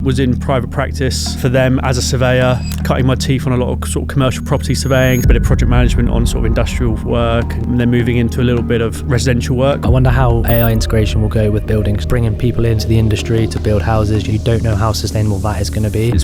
Was in private practice for them as a surveyor, cutting my teeth on a lot of sort of commercial property surveying, a bit of project management on sort of industrial work, and then moving into a little bit of residential work. I wonder how AI integration will go with buildings, bringing people into the industry to build houses. You don't know how sustainable that is going to be. Its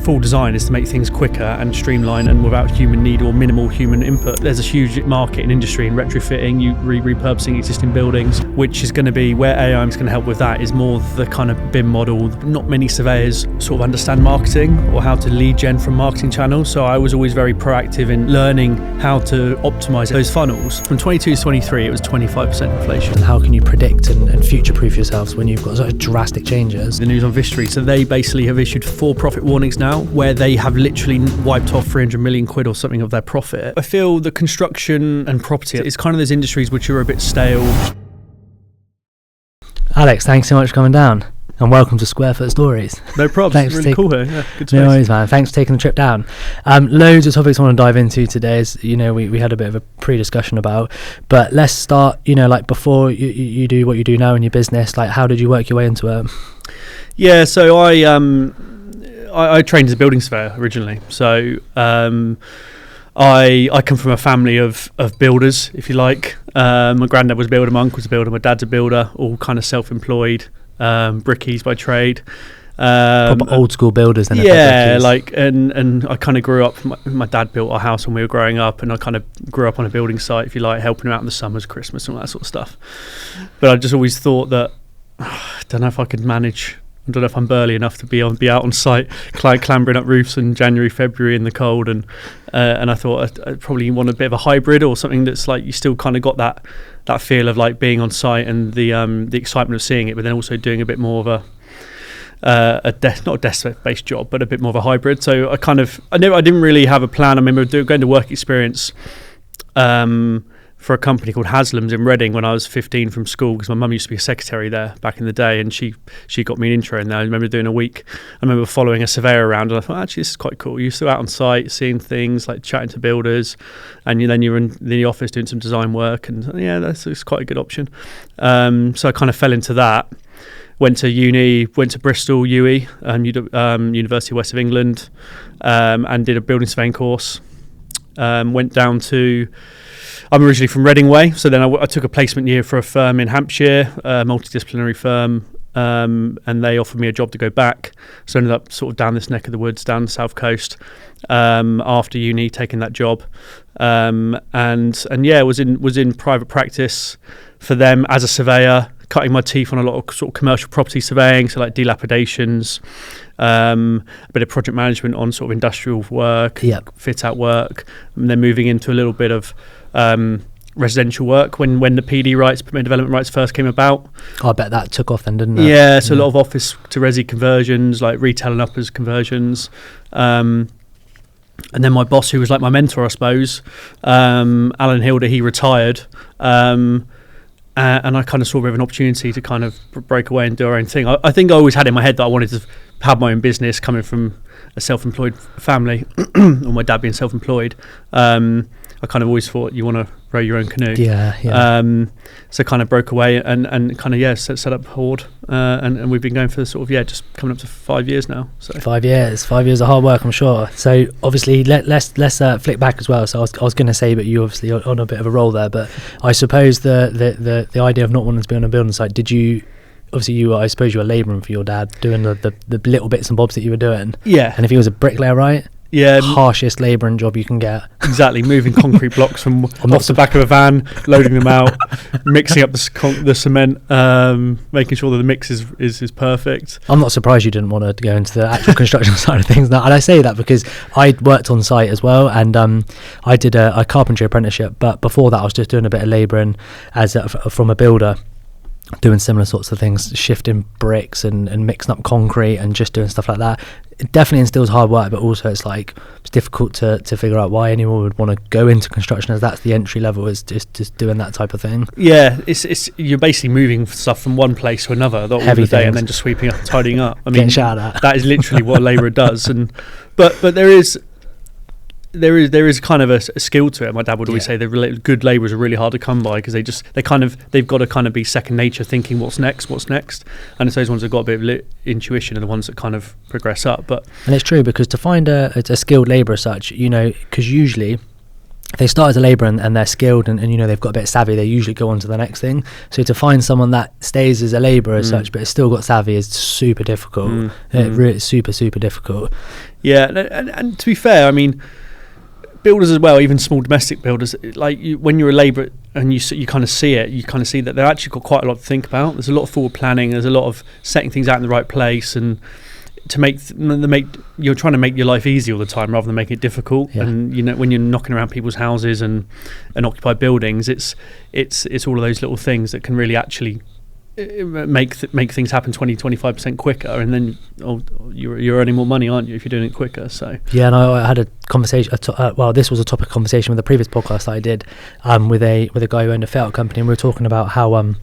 full design is to make things quicker and streamlined and without human need or minimal human input. There's a huge market in industry in retrofitting, repurposing existing buildings, which is going to be where AI is going to help with. That is more the kind of BIM model. Not many surveyors sort of understand marketing or how to lead gen from marketing channels, so I was always very proactive in learning how to optimize those funnels. From 22 to 23 it was 25% inflation. And how can you predict and future-proof yourselves when you've got such drastic changes? The news on Vistry, so they basically have issued 4 profit warnings now where they have literally wiped off 300 million quid or something of their profit. I feel the construction and property is kind of those industries which are a bit stale. Alex, thanks so much for coming down. And welcome to SQ.FT Stories. No problem. Thanks, really cool here. Yeah, good space. No worries, man. Thanks for taking the trip down. Loads of topics I want to dive into today, as you know, we had a bit of a pre-discussion about. But let's start, like before you do what you do now in your business, like how did you work your way into it? Yeah, so I trained as a building surveyor originally. So I come from a family of builders, if you like. My granddad was a builder, my uncle's a builder, my dad's a builder, all kind of self-employed. Brickies by trade, proper old school builders. And I kind of grew up. My dad built our house when we were growing up, and I kind of grew up on a building site, if you like, helping him out in the summers, Christmas, and all that sort of stuff. But I just always thought that I don't know if I could manage. I don't know if I'm burly enough to be out on site, clambering up roofs in January, February in the cold, and I thought I'd probably want a bit of a hybrid or something that's like you still kind of got that feel of like being on site and the excitement of seeing it, but then also doing a bit more of not a desk-based job, but a bit more of a hybrid. So I didn't really have a plan. I remember going to work experience for a company called Haslam's in Reading when I was 15 from school, because my mum used to be a secretary there back in the day, and she got me an intro in there. I remember doing a week. I remember following a surveyor around, and I thought, actually, this is quite cool. You're still out on site, seeing things, like chatting to builders, and then you're in the office doing some design work, and yeah, that's quite a good option. So I kind of fell into that. Went to uni, went to Bristol, UE, University of West of England, and did a building surveying course. Went down to... I'm originally from Reading Way, so then I took a placement year for a firm in Hampshire, a multidisciplinary firm, and they offered me a job to go back. So I ended up sort of down this neck of the woods, down the south coast, after uni, taking that job, and yeah, was in private practice for them as a surveyor, cutting my teeth on a lot of sort of commercial property surveying, so like dilapidations, a bit of project management on sort of industrial work, fit out work, and then moving into a little bit of residential work when the PD rights, permit development rights, first came about. I bet that took off then, didn't it? Yeah, so a lot of office to resi conversions, like retail and uppers conversions. And then my boss, who was like my mentor, I suppose, Alan Hilder, he retired. And I kind of saw a bit of an opportunity to kind of break away and do our own thing. I think I always had in my head that I wanted to have my own business, coming from a self-employed family, or my dad being self-employed. I kind of always thought you want to row your own canoe. Yeah. So kind of broke away and kind of set up Horde, and we've been going for sort of just coming up to 5 years now. So 5 years of hard work, I'm sure. So obviously let's flick back as well. So I was going to say, but you obviously are on a bit of a roll there. But I suppose the idea of not wanting to be on a building site, did you? Obviously, I suppose you were labouring for your dad, doing the little bits and bobs that you were doing. Yeah. And if he was a bricklayer, right? Yeah, harshest labouring job you can get. Exactly, moving concrete blocks from off the back of a van, loading them out, mixing up the cement, making sure that the mix is perfect. I'm not surprised you didn't want to go into the actual construction side of things now. And I say that because I worked on site as well, and I did a carpentry apprenticeship, but before that I was just doing a bit of labouring from a builder, doing similar sorts of things, shifting bricks and mixing up concrete and just doing stuff like that. It definitely instills hard work, but also it's difficult to figure out why anyone would want to go into construction, as that's the entry level, is just doing that type of thing. Yeah, it's you're basically moving stuff from one place to another all the day, and then just sweeping up and tidying up. I mean, getting shouted at. That is literally what a labourer does. But there is, there is kind of a skill to it. My dad would always say that good labourers are really hard to come by because they've got to kind of be second nature, thinking what's next, and it's those ones that got a bit of intuition and the ones that kind of progress up. And it's true, because to find a skilled labourer as such, because usually they start as a labourer and they're skilled and they've got a bit of savvy, they usually go on to the next thing. So to find someone that stays as a labourer as such but has still got savvy is super difficult. Really super difficult. Yeah, and to be fair, I mean, builders as well, even small domestic builders, when you're a labourer and you kind of see it, you kind of see that they've actually got quite a lot to think about. There's a lot of forward planning, there's a lot of setting things out in the right place, and to you're trying to make your life easy all the time rather than make it difficult. And when you're knocking around people's houses and occupied buildings, it's all of those little things that can really actually make things happen 20-25% quicker, and then you're earning more money, aren't you, if you're doing it quicker? So and I had a conversation, this was a topic of conversation with the previous podcast that I did with a guy who owned a fit out company, and we were talking about how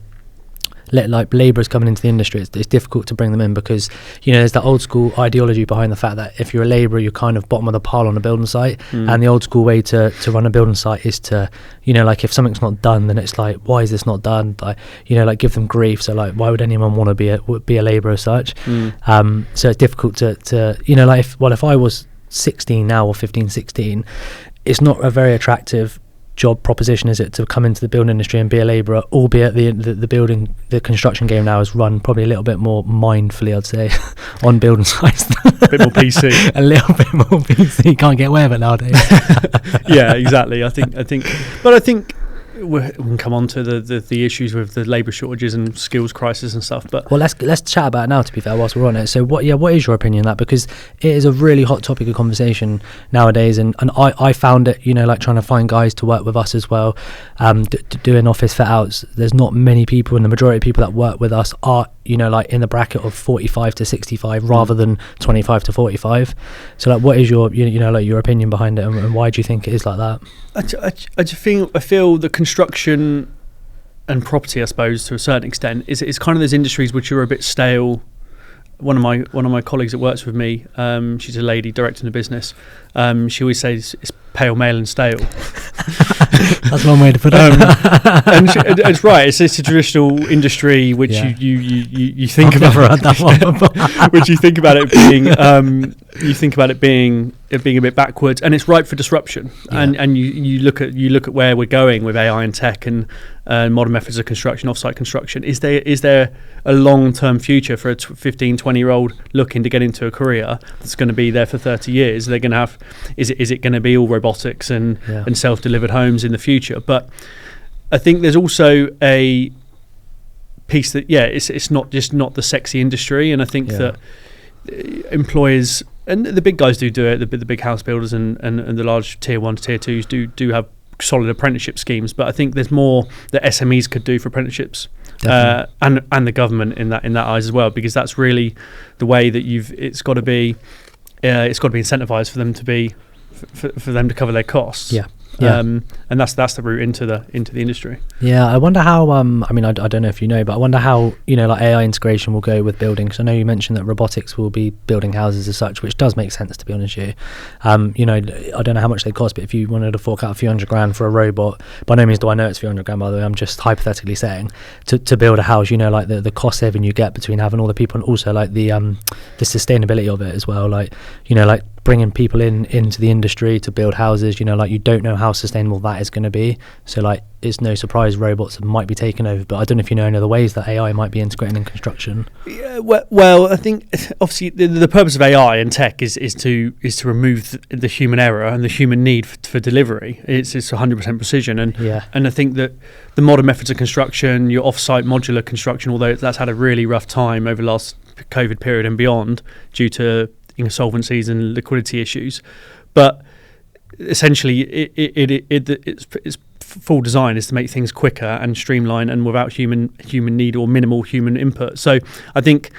labourers coming into the industry, it's difficult to bring them in because there's that old school ideology behind the fact that if you're a labourer, you're kind of bottom of the pile on a building site, and the old school way to run a building site is to if something's not done, then it's like, why is this not done? Give them grief. So why would anyone want to be a labourer as such? So it's difficult to if I was 16 now, or 15, 16, it's not a very attractive job proposition, is it, to come into the building industry and be a labourer, albeit the construction game now is run probably a little bit more mindfully, I'd say, on building sites. A bit more PC. A little bit more PC. Can't get away with it nowadays. Yeah, exactly. I think we can come on to the issues with the labour shortages and skills crisis and stuff. But let's chat about it now, to be fair, whilst we're on it. So what is your opinion on that? Because it is a really hot topic of conversation nowadays, and I found it, trying to find guys to work with us as well, doing office fit outs. There's not many people, and the majority of people that work with us are in the bracket of 45 to 65 rather than 25 to 45. So what is your your opinion behind it, and why do you think it is like that? I feel the construction and property, I suppose, to a certain extent, is kind of those industries which are a bit stale. One of my colleagues that works with me, she's a lady directing a business. She always says it's pale, male, and stale. That's one way to put it. And it's right. It's a traditional industry which you think I've about. Never heard that one. Which you think about it being it being a bit backwards, and it's ripe for disruption. And you look at where we're going with AI and tech and modern methods of construction, offsite construction. Is there a long-term future for a 15, 20-year-old looking to get into a career that's going to be there for 30 years? They're going to have, is it going to be all robotics and self-delivered homes in the future? But I think there's also a piece that it's not the sexy industry, and I think that employers, and the big guys do it, the big house builders and the large tier 1 to tier 2s do have solid apprenticeship schemes, but I think there's more that SMEs could do for apprenticeships, and the government in that eyes as well, because that's really the way that it's got to be incentivized for them to be for them to cover their costs. And that's the route into the industry. I wonder how I don't know if you know, but I wonder how AI integration will go with building, because I know you mentioned that robotics will be building houses as such, which does make sense, to be honest with you. I don't know how much they cost, but if you wanted to fork out a few $100,000 for a robot, by no means do I know it's $300,000, by the way, I'm just hypothetically saying, to build a house, the cost saving you get between having all the people, and also the sustainability of it as well, bringing people into the industry to build houses, you don't know how sustainable that is going to be. So it's no surprise robots might be taking over, but I don't know if you know any other ways that AI might be integrating in construction. Yeah, well, I think obviously the purpose of AI and tech is to remove the human error and the human need for delivery. It's 100% precision, and I think that the modern methods of construction, your off-site modular construction, although that's had a really rough time over the last COVID period and beyond due to insolvencies and liquidity issues, but essentially its full design is to make things quicker and streamlined and without human need or minimal human input. So I think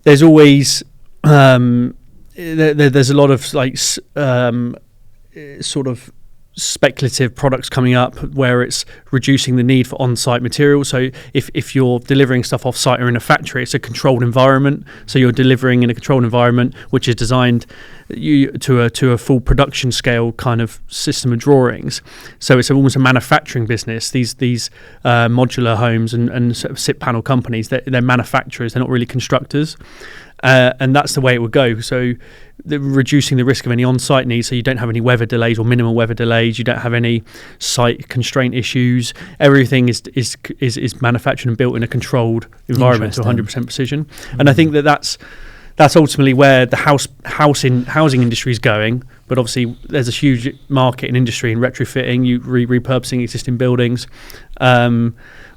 there's always there's a lot of sort of speculative products coming up where it's reducing the need for on-site materials. So if you're delivering stuff off-site or in a factory, it's a controlled environment. So you're delivering in a controlled environment which is designed to a full production scale kind of system of drawings. So it's almost a manufacturing business. These modular homes and sort of SIP panel companies, they're manufacturers. They're not really constructors. And that's the way it would go. So reducing the risk of any on-site needs, so you don't have any weather delays or minimal weather delays. You don't have any site constraint issues. Everything is manufactured and built in a controlled environment to 100% precision. And I think that's ultimately where the housing industry is going. But obviously, there's a huge market in industry in retrofitting, repurposing existing buildings,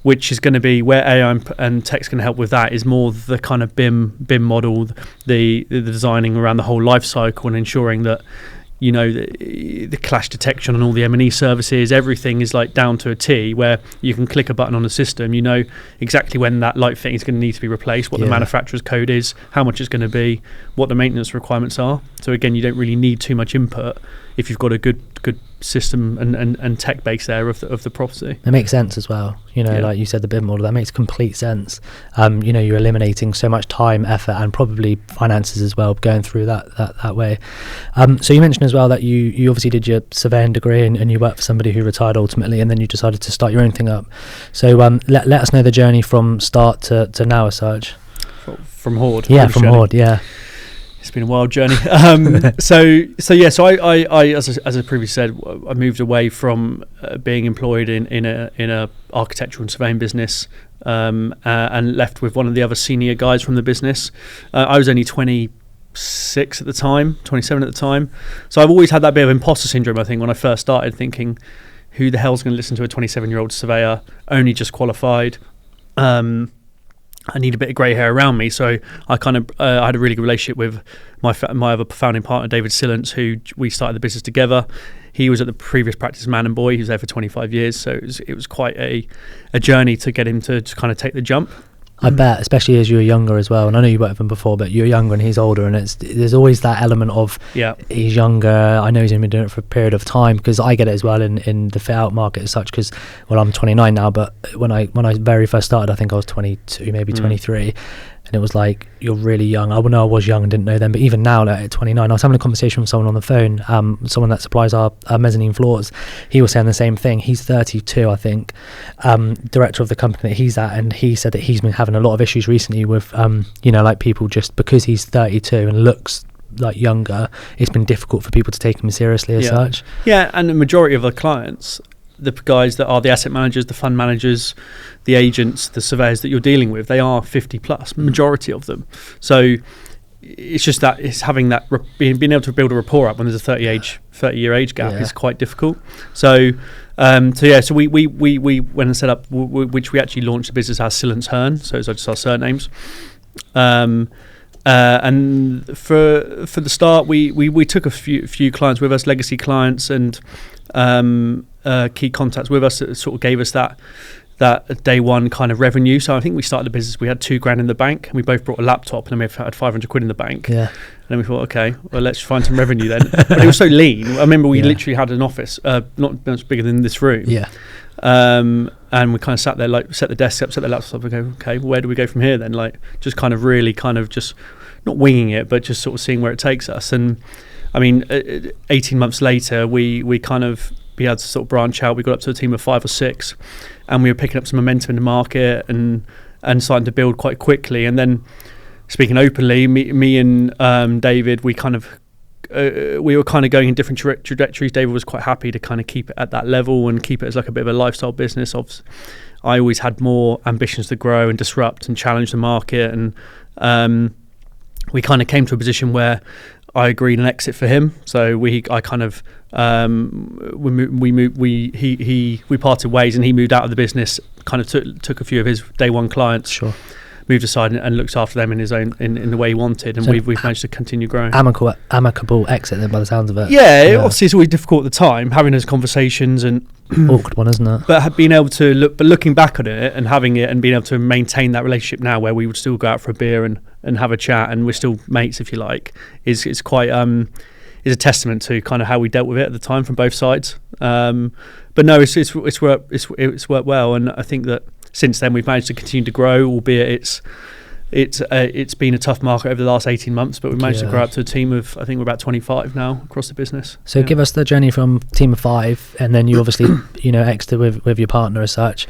which is going to be where AI and tech's going to help with. That is more the kind of BIM model, the designing around the whole life cycle and ensuring that, you know, the clash detection and all the M&E services, everything is like down to a T, where you can click a button on the system, you know exactly when that light fitting is going to need to be replaced, what the manufacturer's code is, how much it's going to be, what the maintenance requirements are. So again, you don't really need too much input if you've got a good system and tech base there of the property. It makes sense as well. You know, like you said, the BIM model, that makes complete sense. You know, you're eliminating so much time, effort, and probably finances as well going through that way. So you mentioned as well that you obviously did your surveying degree and you worked for somebody who retired ultimately, and then you decided to start your own thing up. So let us know the journey from start to now as such. From Horde? Yeah, from Horde, yeah. It's been a wild journey. So I as I previously said, I moved away from being employed in a architectural and surveying business, and left with one of the other senior guys from the business. I was only 26 at the time, 27 at the time. So I've always had that bit of imposter syndrome, I think, when I first started, thinking, who the hell's going to listen to a 27-year-old surveyor, only just qualified? I need a bit of grey hair around me, so I kind of I had a really good relationship with my other founding partner, David Sillance, who we started the business together. He was at the previous practice Man and Boy. He was there for 25 years, so it was quite a journey to get him to kind of take the jump. I bet, especially as you were younger as well, and I know you worked with him before, but you're younger and he's older, and there's always that element of he's younger. I know he's only been doing it for a period of time, because I get it as well in the fit out market as such, because I'm 29 now, but when I very first started, I think I was 22, maybe 23, and it was like, you're really young. I know I was young and didn't know then, but even now, like, at 29, I was having a conversation with someone on the phone, someone that supplies our mezzanine floors. He was saying the same thing. He's 32, I think, director of the company that he's at, and he said that he's been having a lot of issues recently with, you know, like people just because he's 32 and looks like younger, it's been difficult for people to take him seriously as such. Yeah, and the majority of our clients, the guys that are the asset managers, the fund managers, the agents, the surveyors that you're dealing with, they are 50 plus, majority of them. So it's just that it's having that being able to build a rapport up when there's a 30-year age gap is quite difficult. So we went and set up, which we actually launched the business as Alex Hurn, so it's just our surnames. And for the start, we took a few clients with us, legacy clients, and key contacts with us that sort of gave us that day one kind of revenue. So I think we started the business, we had $2,000 in the bank, and we both brought a laptop, and then we had 500 quid in the bank. And then we thought, okay, well, let's find some revenue then. But it was so lean. I remember we literally had an office not much bigger than this room. And we kind of sat there, like, set the desk up, set the laptop up, and go, okay, where do we go from here then? Like, just kind of really kind of just not winging it, but just sort of seeing where it takes us. And I mean, 18 months later, we had to sort of branch out. We got up to a team of 5 or 6, and we were picking up some momentum in the market and starting to build quite quickly. And then, speaking openly, me and David, we were kind of going in different trajectories. David was quite happy to kind of keep it at that level and keep it as like a bit of a lifestyle business. I always had more ambitions to grow and disrupt and challenge the market, and we kind of came to a position where I agreed an exit for him. So we parted ways, and he moved out of the business. Kind of took a few of his day one clients, moved aside and looked after them in his own in the way he wanted, and so we've managed to continue growing. Amicable exit then, by the sounds of it. Obviously it's always difficult at the time having those conversations, and awkward one, isn't it? But being able to looking back at it and having it and being able to maintain that relationship now, where we would still go out for a beer and have a chat, and we're still mates, if you like, is quite is a testament to kind of how we dealt with it at the time from both sides. But no, it's worked well, and I think that since then we've managed to continue to grow, albeit it's been a tough market over the last 18 months, but we've managed to grow up to a team of, I think we're about 25 now across the business. So give us the journey from team of 5, and then you obviously exited with your partner as such.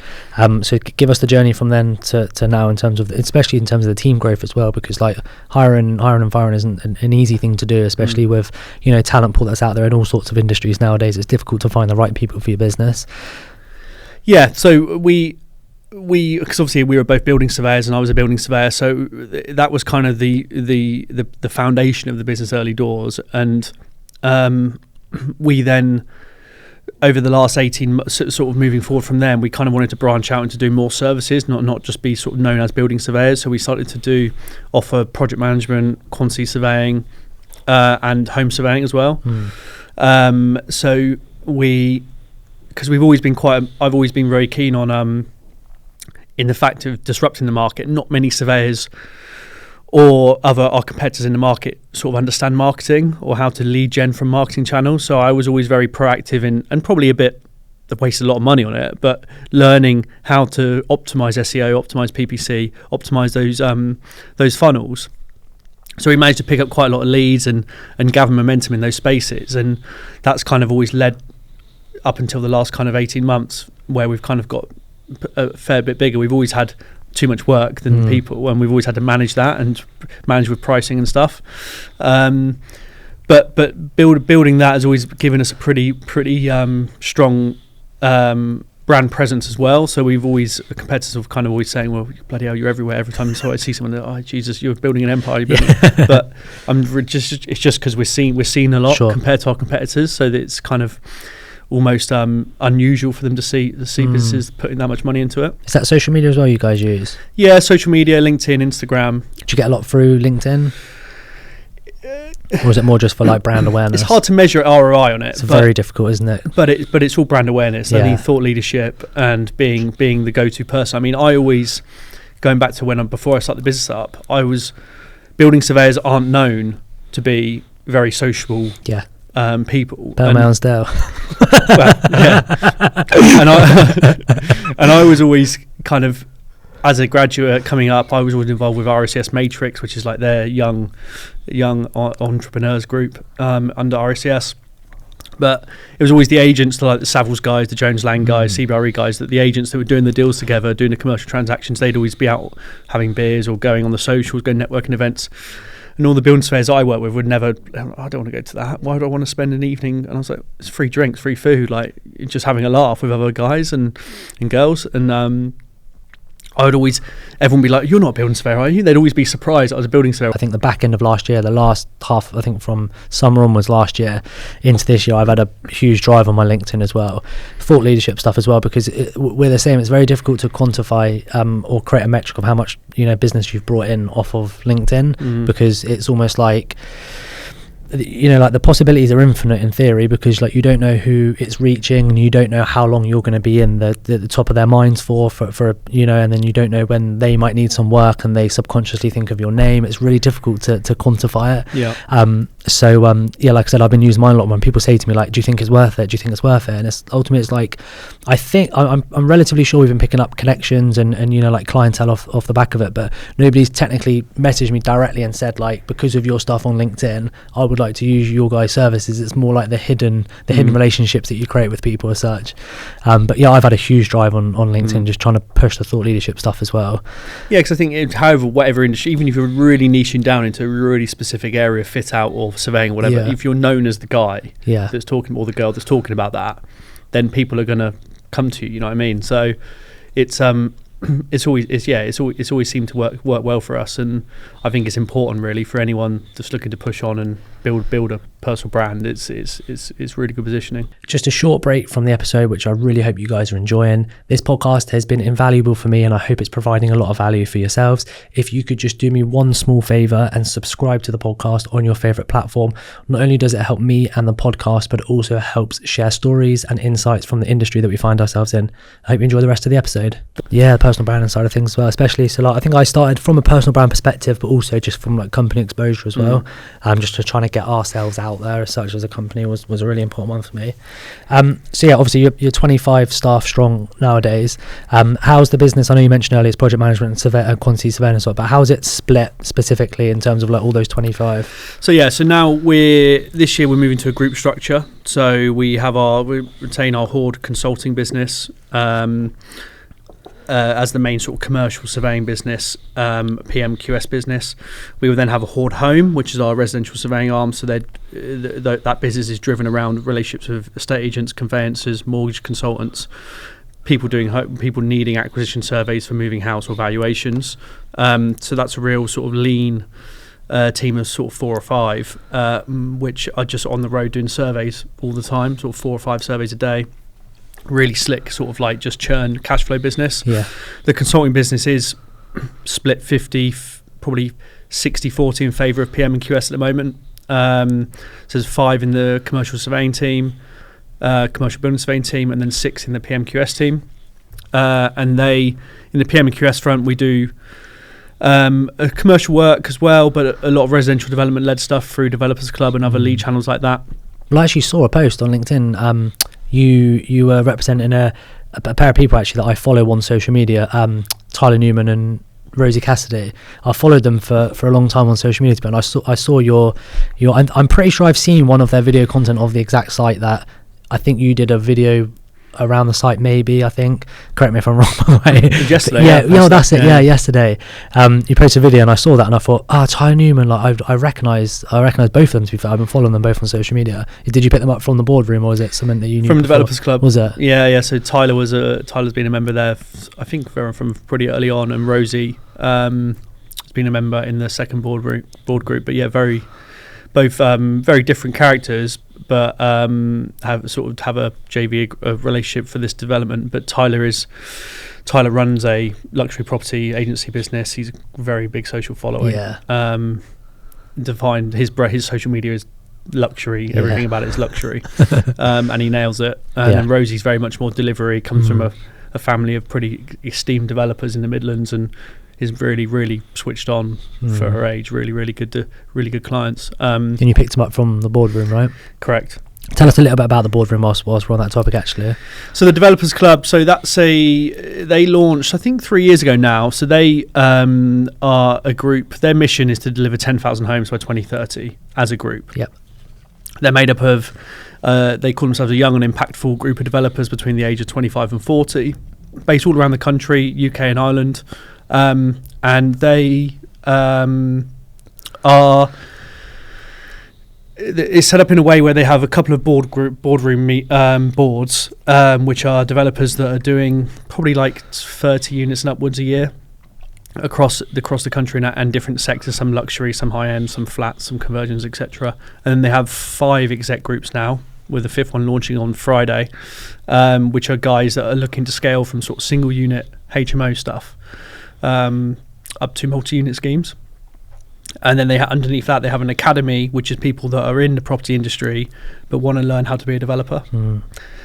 So give us the journey from then to now, in terms of, especially in terms of the team growth as well, because like hiring and firing isn't an easy thing to do, especially with talent pool that's out there in all sorts of industries nowadays. It's difficult to find the right people for your business. Yeah, so because obviously we were both building surveyors and I was a building surveyor, so that was kind of the foundation of the business early doors. And we then, over the last 18 months, sort of moving forward from there, we kind of wanted to branch out and to do more services, not just be sort of known as building surveyors. So we started to offer project management, quantity surveying, and home surveying as well. So because we've always been I've always been very keen on in the fact of disrupting the market. Not many surveyors or our competitors in the market sort of understand marketing or how to lead gen from marketing channels. So I was always very proactive and probably wasted a lot of money on it, but learning how to optimize SEO, optimize PPC, optimize those funnels. So we managed to pick up quite a lot of leads and gather momentum in those spaces, and that's kind of always led up until the last kind of 18 months, where we've kind of got a fair bit bigger. We've always had too much work than people, and we've always had to manage that and manage with pricing and stuff. But building that has always given us a pretty strong brand presence as well. So the competitors have kind of always saying, well, bloody hell, you're everywhere. Every time I see someone, oh Jesus, you're building an empire. But it's just because we're seen a lot compared to our competitors, so that it's kind of almost unusual for them to see businesses putting that much money into it. Is that social media as well you guys use? Yeah, social media, LinkedIn, Instagram. Do you get a lot through LinkedIn? Or is it more just for like brand awareness? It's hard to measure ROI on it. It's very difficult, isn't it? But it's all brand awareness. I think thought leadership and being the go-to person. I mean, I always, going back to before I started the business up, building surveyors aren't known to be very sociable. Yeah. People. Belmounsdale. And I was always kind of, as a graduate coming up, I was always involved with RCS Matrix, which is like their young entrepreneurs group under RCS. But it was always the agents, like the Savills guys, the Jones Lang guys, CBRE guys, that the agents that were doing the deals together, doing the commercial transactions, they'd always be out having beers or going on the socials, going networking events. And all the building surveyors I work with would never, I don't want to go to that. Why do I want to spend an evening? And I was like, it's free drinks, free food, like just having a laugh with other guys and girls. And I would always, everyone would be like, you're not a building surveyor, are you? They'd always be surprised I was a building surveyor. I think the back end of last year, the last half, I think from summer onwards last year into this year, I've had a huge drive on my LinkedIn as well. Thought leadership stuff as well, because we're the same. It's very difficult to quantify or create a metric of how much business you've brought in off of LinkedIn, because it's almost like, like the possibilities are infinite in theory, because like you don't know who it's reaching and you don't know how long you're going to be in the top of their minds for and then you don't know when they might need some work and they subconsciously think of your name. It's really difficult to quantify it. So like I said, I've been using mine a lot. When people say to me like, do you think it's worth it? And it's ultimately, it's like, I think I'm relatively sure we've been picking up connections and like clientele off the back of it, but nobody's technically messaged me directly and said like, because of your stuff on LinkedIn, I would like to use your guys' services. It's more like the hidden relationships that you create with people as such. But yeah, I've had a huge drive on LinkedIn, just trying to push the thought leadership stuff as well. Yeah, because I think whatever industry, even if you're really niching down into a really specific area, fit out or surveying or whatever, if you're known as the guy that's talking, or the girl that's talking about that, then people are going to come to you. You know what I mean? So it's always seemed to work well for us, and I think it's important really for anyone just looking to push on and build a personal brand. It's really good positioning. Just a short break from the episode, which I really hope you guys are enjoying. This podcast has been invaluable for me, and I hope it's providing a lot of value for yourselves. If you could just do me one small favor and subscribe to the podcast on your favorite platform, not only does it help me and the podcast, but it also helps share stories and insights from the industry that we find ourselves in. I hope you enjoy the rest of the episode. Yeah, personal personal branding side of things as well, especially. So like, I think I started from a personal brand perspective, but also just from like company exposure as well. Just to trying to get ourselves out there as such as a company was a really important one for me. So yeah, obviously you're 25 staff strong nowadays. How's the business? I know you mentioned earlier it's project management and quantity surveying and sort, but how's it split specifically in terms of like all those 25? So now this year we're moving to a group structure. So we retain our Horde consulting business as the main sort of commercial surveying business, PMQS business. We will then have a Horde Home, which is our residential surveying arm. So that business is driven around relationships with estate agents, conveyancers, mortgage consultants, people needing acquisition surveys for moving house or valuations. So that's a real sort of lean team of sort of 4 or 5, which are just on the road doing surveys all the time, sort of 4 or 5 surveys a day. Really slick, sort of like just churn cash flow business. Yeah. The consulting business is split 50, probably 60-40 in favour of PM and QS at the moment. So there's 5 in the commercial surveying team, commercial building surveying team, and then 6 in the PMQS team. And in the PM and QS front, we do a commercial work as well, but a lot of residential development led stuff through Developers Club and other lead channels like that. Well, I actually saw a post on LinkedIn. You were representing a pair of people actually that I follow on social media, Tyler Newman and Rosie Cassidy. I followed them for a long time on social media, and I saw your I'm pretty sure I've seen one of their video content of the exact site that I think you did a video around the site, maybe. I think, correct me if I'm wrong, by the way. Yesterday, that's it. Yeah, yesterday. You posted a video, and I saw that, and I thought, Tyler Newman. Like I recognise both of them. To be fair, I've been following them both on social media. Did you pick them up from the boardroom, or is it something that you knew from before? Developers Club? Was it? Yeah. So Tyler's been a member there. I think from pretty early on, and Rosie has been a member in the second board group. But yeah, both very different characters, but have a JV relationship for this development. But Tyler runs a luxury property agency business. He's a very big social following. Yeah. Defined his social media is luxury. Yeah. Everything about it is luxury, and he nails it. And Rosie's very much more delivery. Comes from a family of pretty esteemed developers in the Midlands, and is really, really switched on for her age. Really, really good clients. And you picked them up from the boardroom, right? Correct. Tell us a little bit about the boardroom whilst we're on that topic, actually. So the Developers Club, they launched, I think, 3 years ago now. So they are a group. Their mission is to deliver 10,000 homes by 2030 as a group. Yep. They're made up of, they call themselves a young and impactful group of developers between the age of 25 and 40, based all around the country, UK and Ireland. And they it's set up in a way where they have a couple of boardroom boards, which are developers that are doing probably like 30 units and upwards a year across the country and different sectors, some luxury, some high end, some flats, some conversions, etc. And then they have 5 exec groups now, with the 5th one launching on Friday, which are guys that are looking to scale from sort of single unit HMO stuff up to multi-unit schemes. And then underneath that they have an academy, which is people that are in the property industry but want to learn how to be a developer.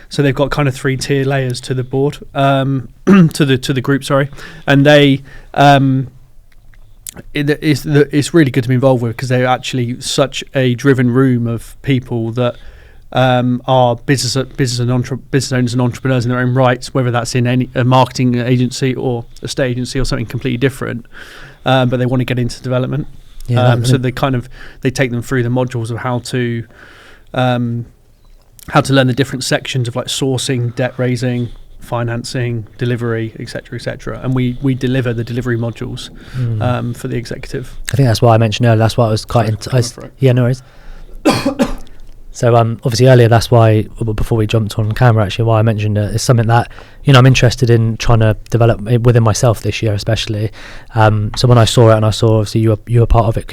So they've got kind of 3-tier layers to the board, to the group, sorry. And they it's really good to be involved with, because they're actually such a driven room of people that are business owners and entrepreneurs in their own rights, whether that's in a marketing agency or a state agency or something completely different, but they want to get into development. So they take them through the modules of how to learn the different sections of like sourcing, debt raising, financing, delivery, etc., and we deliver the delivery modules for the executive. I think that's why I mentioned earlier. That's why I was quite yeah, no worries. So obviously earlier, that's why, before we jumped on camera, actually, why I mentioned it is something that, I'm interested in trying to develop within myself this year, especially. So when I saw it, and I saw obviously you were part of it,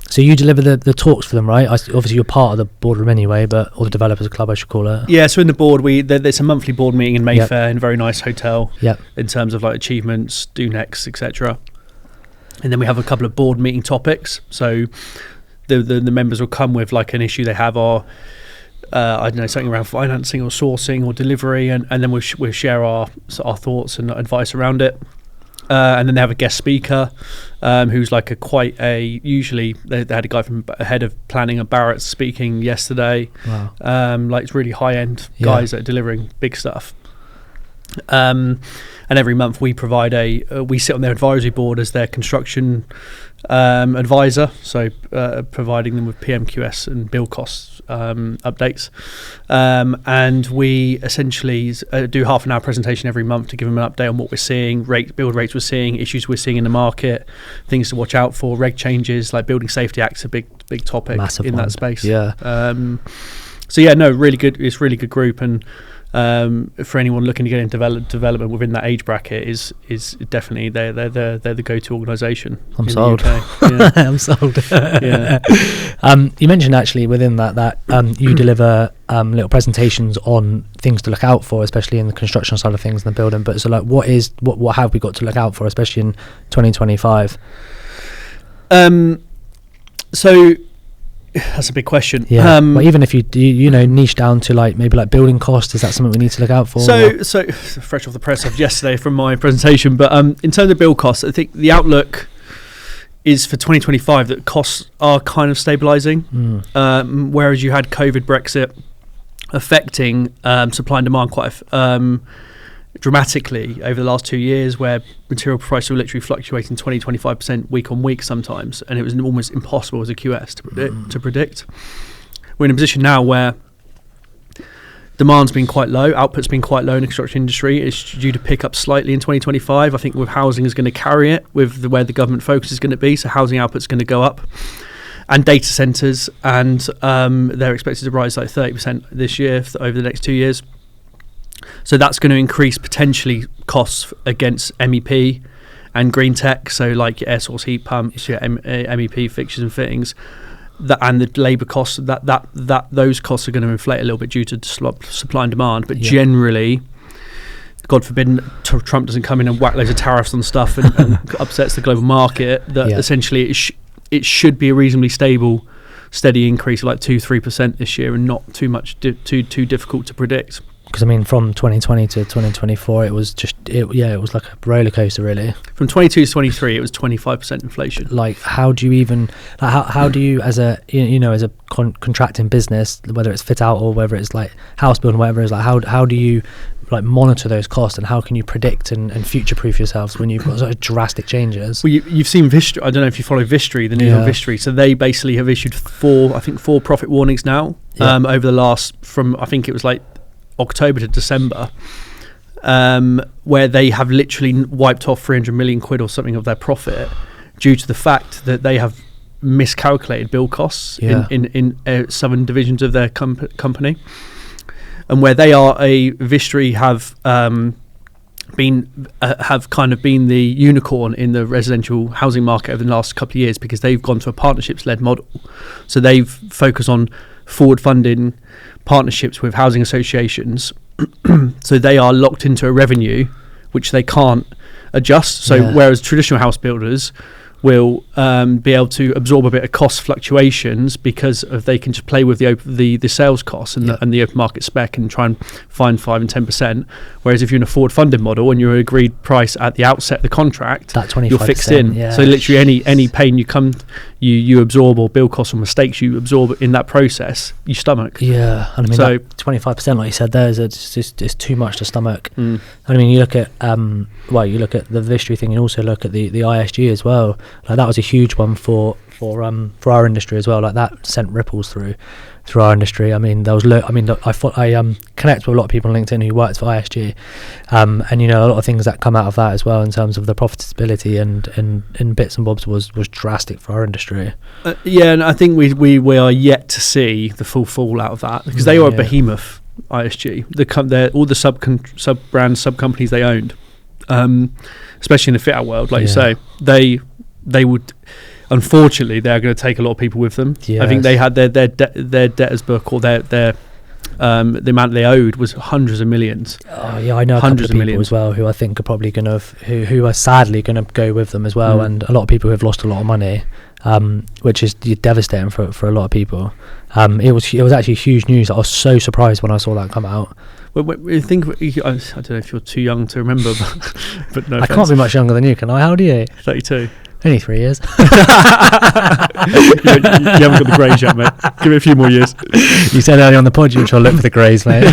so you deliver the talks for them, right? Obviously you're part of the boardroom anyway, or the Developers Club, I should call it. Yeah, so in the board, there's a monthly board meeting in Mayfair in a very nice hotel. In terms of like achievements, do next, etc. And then we have a couple of board meeting topics. So the members will come with like an issue they have, or I don't know, something around financing or sourcing or delivery, and then we'll share our thoughts and advice around it. And then they have a guest speaker who's like usually they had a guy from head of planning at Barrett's speaking yesterday. Wow. Like it's really high-end guys that are delivering big stuff. And every month we provide we sit on their advisory board as their construction advisor, so providing them with PMQS and build costs updates, and we essentially do half an hour presentation every month to give them an update on what we're seeing, build rates we're seeing, issues we're seeing in the market, things to watch out for, reg changes, like Building Safety Act's a big topic. Massive in one. that space. So really good. It's a really good group, and for anyone looking to get into development within that age bracket is definitely they're the go-to organisation. I'm sold. Yeah. I'm sold. Yeah. You mentioned actually within that you deliver little presentations on things to look out for, especially in the construction side of things in the building. But so like, what have we got to look out for, especially in 2025? So that's a big question. Yeah. Well, even if you niche down to like maybe like building cost, is that something we need to look out for? So fresh off the press of yesterday from my presentation, but in terms of build costs, I think the outlook is for 2025 that costs are kind of stabilising, whereas you had COVID, Brexit affecting supply and demand quite dramatically over the last 2 years, where material prices were literally fluctuating 20-25% week on week sometimes, and it was almost impossible as a QS to predict. We're in a position now where demand's been quite low, output's been quite low in the construction industry. It's due to pick up slightly in 2025. I think with housing is going to carry it with where the government focus is going to be, so housing output's going to go up. And data centres, and they're expected to rise like 30% this year over the next 2 years. So that's going to increase potentially costs against MEP and green tech, so like your air source heat pumps, your MEP fixtures and fittings, and the labour costs. Those costs are going to inflate a little bit due to supply and demand. But generally, God forbid Trump doesn't come in and whack loads of tariffs on stuff and upsets the global market. That essentially it should be a reasonably stable, steady increase of like 2-3% this year, and not too much too difficult to predict. Because I mean, from 2020 to 2024, it was like a roller coaster, really. From 22 to 23, it was 25% inflation. Like, how do you even, like, how do you, as a as a contracting business, whether it's fit out or whether it's like house building, whatever it is, like how do you like monitor those costs, and how can you predict and future proof yourselves when you've got such drastic changes? Well, you've seen Vistry. I don't know if you follow Vistry, the news on Vistry. So they basically have issued four profit warnings now over the last, from I think it was like October to December, where they have literally wiped off 300 million quid or something of their profit due to the fact that they have miscalculated build costs in southern divisions of their company, and where they are Vistry have kind of been the unicorn in the residential housing market over the last couple of years, because they've gone to a partnerships-led model. So they've focused on forward funding partnerships with housing associations, so they are locked into a revenue which they can't adjust. So whereas traditional house builders will be able to absorb a bit of cost fluctuations because they can just play with the sales costs and the open market spec and try and find 5 and 10%. Whereas if you're in a forward funded model and you're an agreed price at the outset of the contract, that 25%, you're fixed in. So literally any pain you absorb, or build costs or mistakes you absorb in that process, you stomach. Yeah, and I mean, so 25%, like you said, there is it's too much to stomach. I mean, you look at you look at the Vistry thing, and also look at the ISG as well. Like, that was a huge one for our industry as well. Like, that sent ripples through our industry. I mean, there was I connect with a lot of people on LinkedIn who worked for ISG, and a lot of things that come out of that as well in terms of the profitability and bits and bobs was drastic for our industry. And I think we are yet to see the full fallout of that, because they were a behemoth, ISG. All the sub-brands, sub-companies they owned, especially in the fit-out world, like you say, they would, unfortunately, they're going to take a lot of people with them. Yes. I think they had their debtors book, or the amount they owed was hundreds of millions. Oh yeah, I know hundreds a couple of people as well who I think are probably going to who are sadly going to go with them as well, and a lot of people who have lost a lot of money. which is devastating for a lot of people. It was actually huge news. I was so surprised when I saw that come out. Well, I think I don't know if you're too young to remember, but no I can't be much younger than you, can I? How old are you? 32. Only 3 years. You haven't got the greys yet, mate. Give it a few more years. You said earlier on the pod you were trying to look for the greys, mate.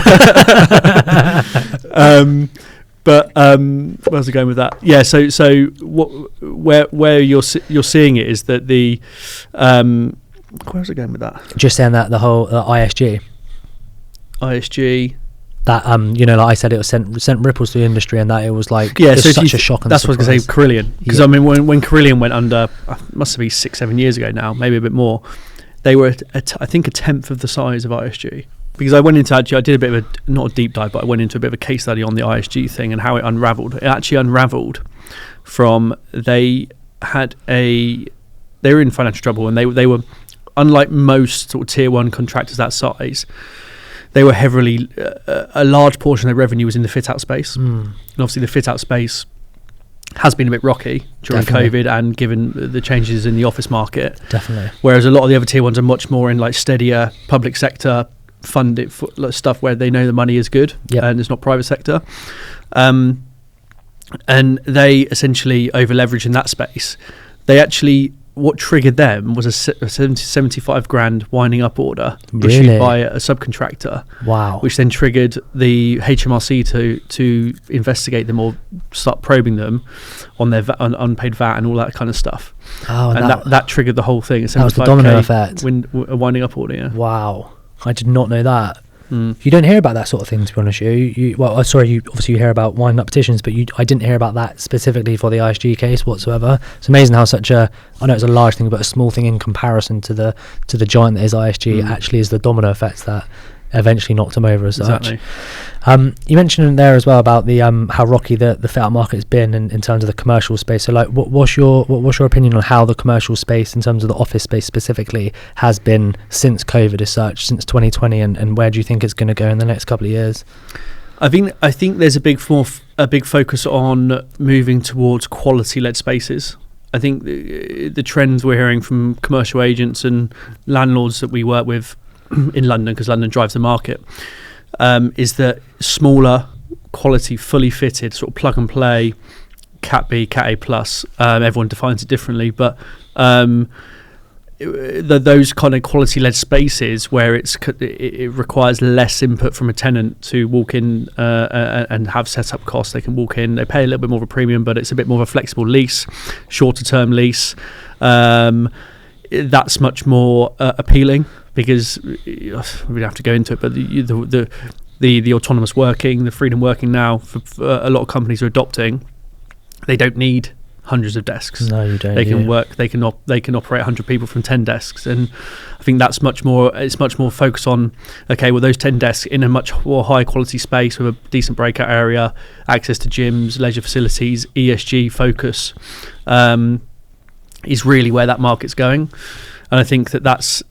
But where was I going with that? Yeah, so where you're seeing it is that the where was I going with that? Just saying that the whole ISG. That like I said, it was sent ripples to the industry, and that it was like such a shock. And that's what I was going to say. Carillion, because I mean, when Carillion went under, must be 6-7 years ago now, maybe a bit more. They were I think a tenth of the size of ISG. Because I went into I did a bit of a, not a deep dive, but I went into a bit of a case study on the ISG thing and how it unravelled. It actually unravelled from they were in financial trouble, and they were, unlike most sort of tier one contractors that size, they were heavily a large portion of their revenue was in the fit out space, and obviously the fit out space has been a bit rocky during COVID and given the changes in the office market. Definitely. Whereas a lot of the other tier ones are much more in like steadier public sector funded stuff where they know the money is good and it's not private sector. And they essentially over leveraged in that space. They actually, what triggered them was a 75 grand winding up order issued by a subcontractor. Wow. Which then triggered the HMRC to investigate them or start probing them on their unpaid VAT and all that kind of stuff. Oh, and that triggered the whole thing. That was the domino effect. A winding up order, yeah. Wow. I did not know that. You don't hear about that sort of thing, to be honest. You obviously hear about winding up petitions, but I didn't hear about that specifically for the ISG case whatsoever. It's amazing how I know it's a large thing, but a small thing in comparison to the giant that is ISG actually is the domino effect that eventually knocked them over as such. You mentioned in there as well about the how rocky the fit out market has been in terms of the commercial space. So like what's your opinion on how the commercial space in terms of the office space specifically has been since COVID as such, since 2020, and where do you think it's going to go in the next couple of years? I think there's a big focus on moving towards quality led spaces. I think the trends we're hearing from commercial agents and landlords that we work with in London, because London drives the market, is that smaller, quality, fully fitted, sort of plug and play, Cat B, Cat A plus. Everyone defines it differently, but those kind of quality-led spaces where it requires less input from a tenant to walk in and have setup costs. They can walk in, they pay a little bit more of a premium, but it's a bit more of a flexible lease, shorter-term lease. That's much more appealing. Because we don't have to go into it, but the autonomous working, the freedom working now for a lot of companies are adopting. They don't need hundreds of desks. No, you don't. They can work. They can operate 100 people from 10 desks, and I think that's much more. It's much more focused on those 10 desks in a much more high quality space with a decent breakout area, access to gyms, leisure facilities, ESG focus, is really where that market's going, and I think that's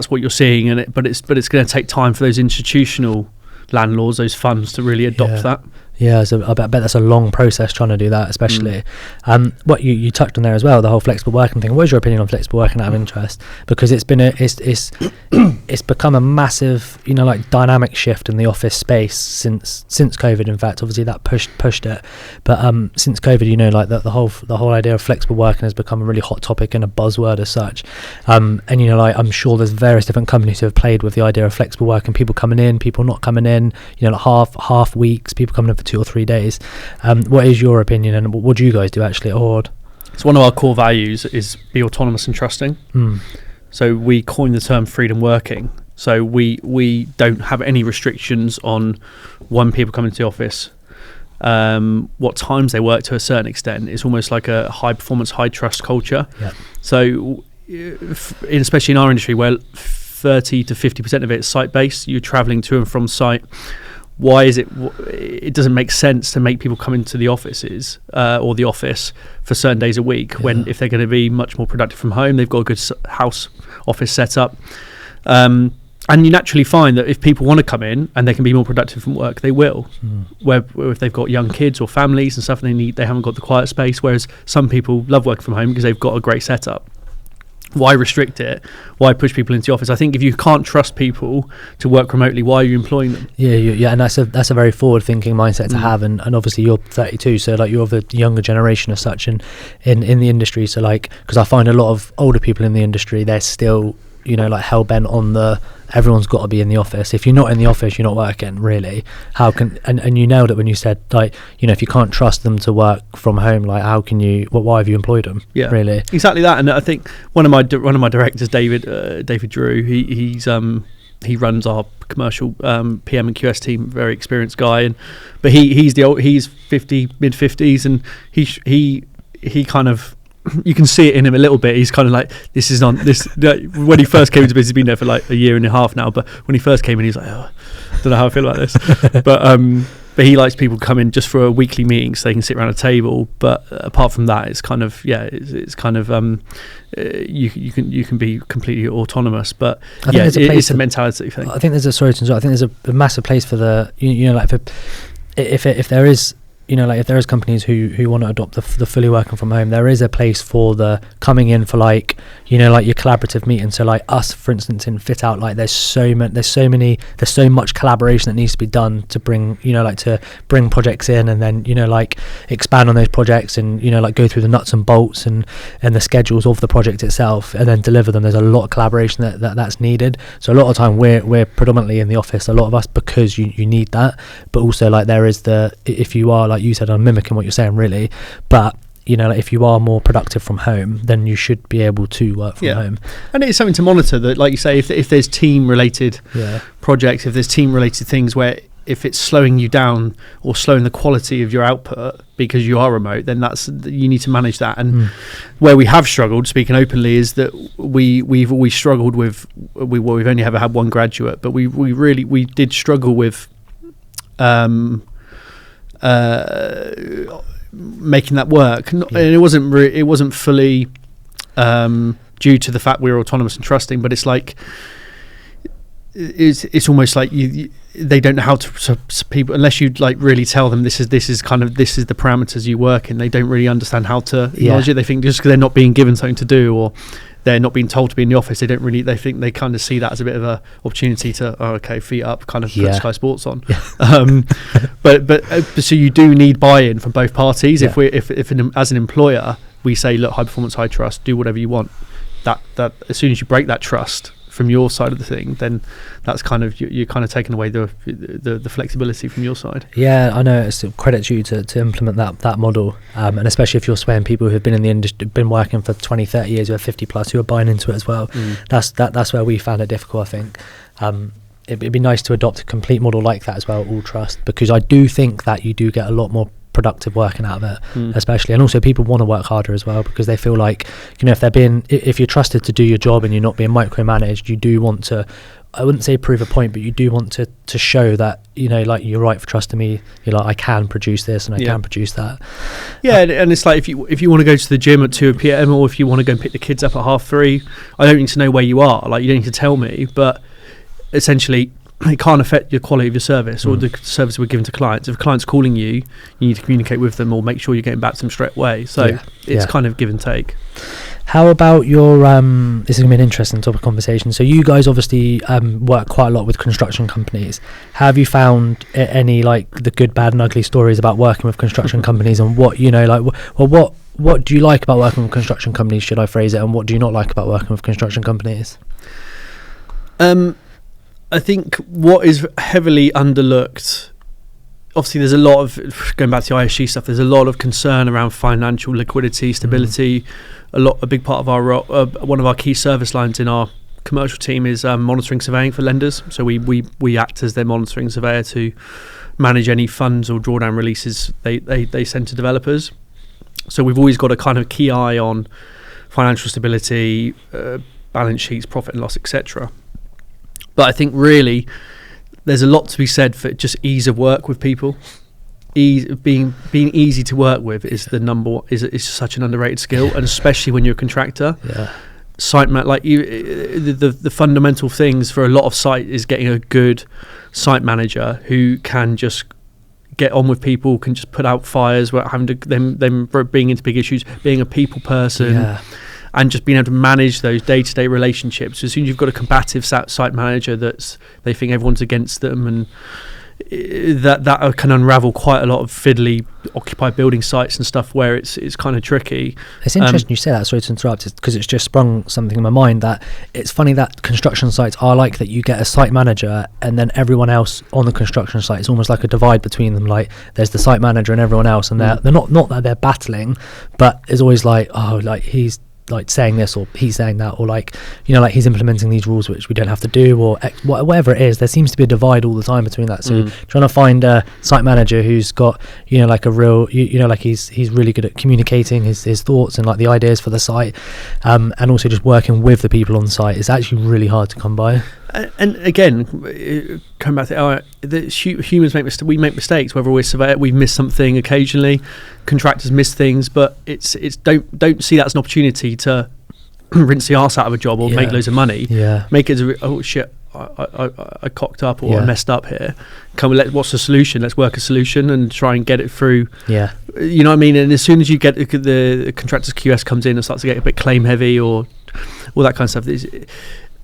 what you're seeing, but it's going to take time for those institutional landlords, those funds, to really adopt that. Yeah, so I bet that's a long process trying to do that, especially. What you touched on there as well, the whole flexible working thing. What is your opinion on flexible working out of interest? Because it's been it's become a massive, dynamic shift in the office space since COVID. In fact, obviously that pushed it, but since COVID, the whole idea of flexible working has become a really hot topic and a buzzword as such. And I'm sure there's various different companies who have played with the idea of flexible working, people coming in, people not coming in, half weeks, people coming in for 2 or 3 days. What is your opinion, and what do you guys do actually at Horde? So one of our core values is be autonomous and trusting. So we coined the term freedom working. So we don't have any restrictions on when people come into the office, what times they work to a certain extent. It's almost like a high performance, high trust culture. Yep. So especially in our industry where 30 to 50% of it is site based, you're traveling to and from site. Why is it doesn't make sense to make people come into the offices or the office for certain days a week when if they're going to be much more productive from home, they've got a good house office set up. And you naturally find that if people want to come in and they can be more productive from work, they will. Where if they've got young kids or families and stuff, they haven't got the quiet space, whereas some people love working from home because they've got a great setup. Why restrict it? Why push people into the office? I think if you can't trust people to work remotely, why are you employing them? Yeah, and that's a very forward-thinking mindset to have, and obviously you're 32, so like you're of the younger generation as such, and in the industry. So like, because I find a lot of older people in the industry, they're still, you know, like hell-bent on everyone's got to be in the office. If you're not in the office, you're not working, really. How can, and you nailed it when you said, like, you know, if you can't trust them to work from home, like, how can you, why have you employed them? Yeah, really, exactly that. And I think one of my directors, David Drew, he runs our commercial PM and QS team, very experienced guy, but he's 50, mid 50s, and he kind of, you can see it in him a little bit. He's kind of like, this is not this. When he first came into business, he's been there for like a year and a half now. But when he first came in, he's like, oh, don't know how I feel about this. But he likes people to come in just for a weekly meeting so they can sit around a table. But apart from that, it's kind of it's kind of you can be completely autonomous. But it's a mentality thing. I think there's I think there's a massive place for the you know, like if there is. You know, like if there is companies who want to adopt the fully working from home, there is a place for the coming in for, like, you know, like your collaborative meetings. So like us, for instance, in Fit Out, like there's so much collaboration that needs to be done to bring, you know, like to bring projects in, and then, you know, like expand on those projects, and, you know, like go through the nuts and bolts and the schedules of the project itself, and then deliver them. There's a lot of collaboration that's needed. So a lot of time we're predominantly in the office, a lot of us, because you need that. But also, like, there is if you are, like you said, I'm mimicking what you're saying, really, but, you know, like, if you are more productive from home, then you should be able to work from home. And it's something to monitor, that, like you say, if there's team related projects, if there's team related things where if it's slowing you down or slowing the quality of your output because you are remote, then you need to manage that. And where we have struggled, speaking openly, is that we've always struggled with we've only ever had one graduate, but we did struggle with making that work, and it wasn't fully due to the fact we were autonomous and trusting, but it's like it's almost like they don't know how to people, unless you like really tell them this is the parameters you work in. They don't really understand how to acknowledge it. They think just because they're not being given something to do, or they're not being told to be in the office, they think they kind of see that as a bit of a opportunity to feet up, kind of put Sky Sports on. But so you do need buy-in from both parties. If as an employer we say, look, high performance, high trust, do whatever you want, that as soon as you break that trust from your side of the thing, then that's kind of you're kind of taking away the flexibility from your side. Yeah, I know, it's credit to you to implement that model, and especially if you're swaying people who have been in the industry, been working for 20-30 years, who are 50 plus, who are buying into it as well. That's where we found it difficult, I think. It'd be nice to adopt a complete model like that as well, all trust, because I do think that you do get a lot more productive working out of it, especially, and also people want to work harder as well, because they feel like, you know, if you're trusted to do your job and you're not being micromanaged, you do want to, I wouldn't say prove a point, but you do want to show that, you know, like, you're right for trusting me, you're like, I can produce this and I can produce that. And it's like, if you want to go to the gym at 2 p.m, or if you want to go and pick the kids up at 3:30, I don't need to know where you are, like, you don't need to tell me, but essentially it can't affect your quality of your service or the service we're giving to clients. If a client's calling you, you need to communicate with them or make sure you're getting back to them straight away. So it's kind of give and take. How about your this is going to be an interesting topic of conversation. So you guys obviously work quite a lot with construction companies. Have you found any, like, the good, bad and ugly stories about working with construction companies, and what, you know, like, well, what do you like about working with construction companies, should I phrase it, and what do you not like about working with construction companies? I think what is heavily underlooked, obviously there's a lot of, going back to the ISG stuff, there's a lot of concern around financial liquidity, stability. A big part of our one of our key service lines in our commercial team is monitoring surveying for lenders. So we act as their monitoring surveyor to manage any funds or drawdown releases they send to developers. So we've always got a kind of key eye on financial stability, balance sheets, profit and loss, etc. But I think really there's a lot to be said for just ease of work with people. Being easy to work with is is such an underrated skill, and especially when you're a contractor. The fundamental things for a lot of site is getting a good site manager who can just get on with people, can just put out fires without having to them being into big issues, being a people person. and just being able to manage those day-to-day relationships. As soon as you've got a combative site manager they think everyone's against them, and that can unravel quite a lot of fiddly occupied building sites and stuff where it's kind of tricky. It's interesting you say that, sorry to interrupt, because it's just sprung something in my mind, that it's funny that construction sites are like that. You get a site manager and then everyone else on the construction site, it's almost like a divide between them. Like there's the site manager and everyone else, and they're not that they're battling, but it's always like, oh, like he's like saying this or he's saying that, or like, you know, like he's implementing these rules which we don't have to do, or whatever it is. There seems to be a divide all the time between that. So trying to find a site manager who's got, you know, like a real, you know, like he's really good at communicating his thoughts and like the ideas for the site, and also just working with the people on site is actually really hard to come by. And again, coming back to humans we make mistakes. Whether we're surveyor, we miss something occasionally. Contractors miss things, but it's don't see that as an opportunity to rinse the arse out of a job or make loads of money. Yeah, make it as oh shit, I cocked up or I messed up here. What's the solution? Let's work a solution and try and get it through. Yeah, you know what I mean. And as soon as you get the contractor's QS comes in and starts to get a bit claim heavy or all that kind of stuff,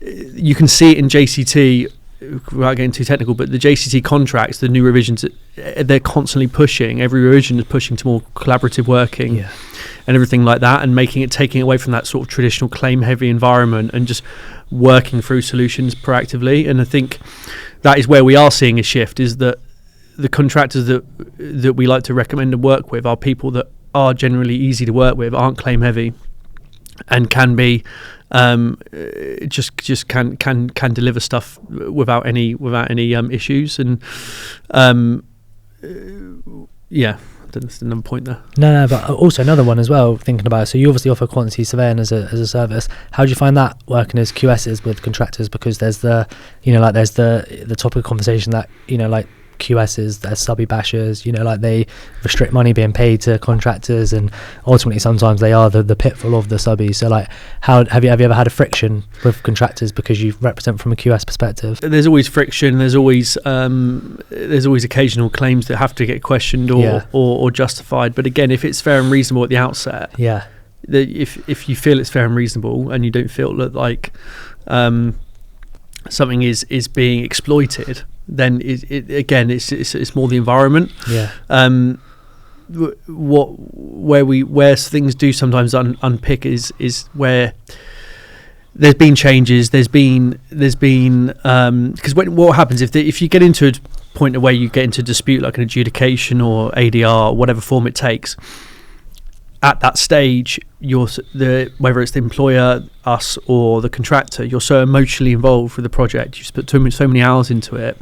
you can see it in JCT, without getting too technical, but the JCT contracts, the new revisions, they're constantly pushing. Every revision is pushing to more collaborative working and everything like that, and taking away from that sort of traditional claim heavy environment and just working through solutions proactively. And I think that is where we are seeing a shift, is that the contractors that we like to recommend and work with are people that are generally easy to work with, aren't claim heavy, and can be just can deliver stuff without any issues. And that's another point there. No, but also another one as well, thinking about it. So you obviously offer quantity surveying as a service. How do you find that working as QSs with contractors? Because there's the topic of conversation that, you know, like QSs, they're subby bashers, you know, like they restrict money being paid to contractors, and ultimately sometimes they are the pitfall of the subbies. So like, how have you ever had a friction with contractors because you represent from a QS perspective? There's always friction. There's always occasional claims that have to get questioned or justified. But again, if it's fair and reasonable at the outset, if you feel it's fair and reasonable and you don't feel that like something is being exploited, then it's more the environment. Where things do sometimes unpick is where there's been changes. There's been because what happens if you get into a point where you get into a dispute like an adjudication or ADR, whatever form it takes. At that stage, whether it's the employer, us, or the contractor, you're so emotionally involved with the project. You've put so many hours into it,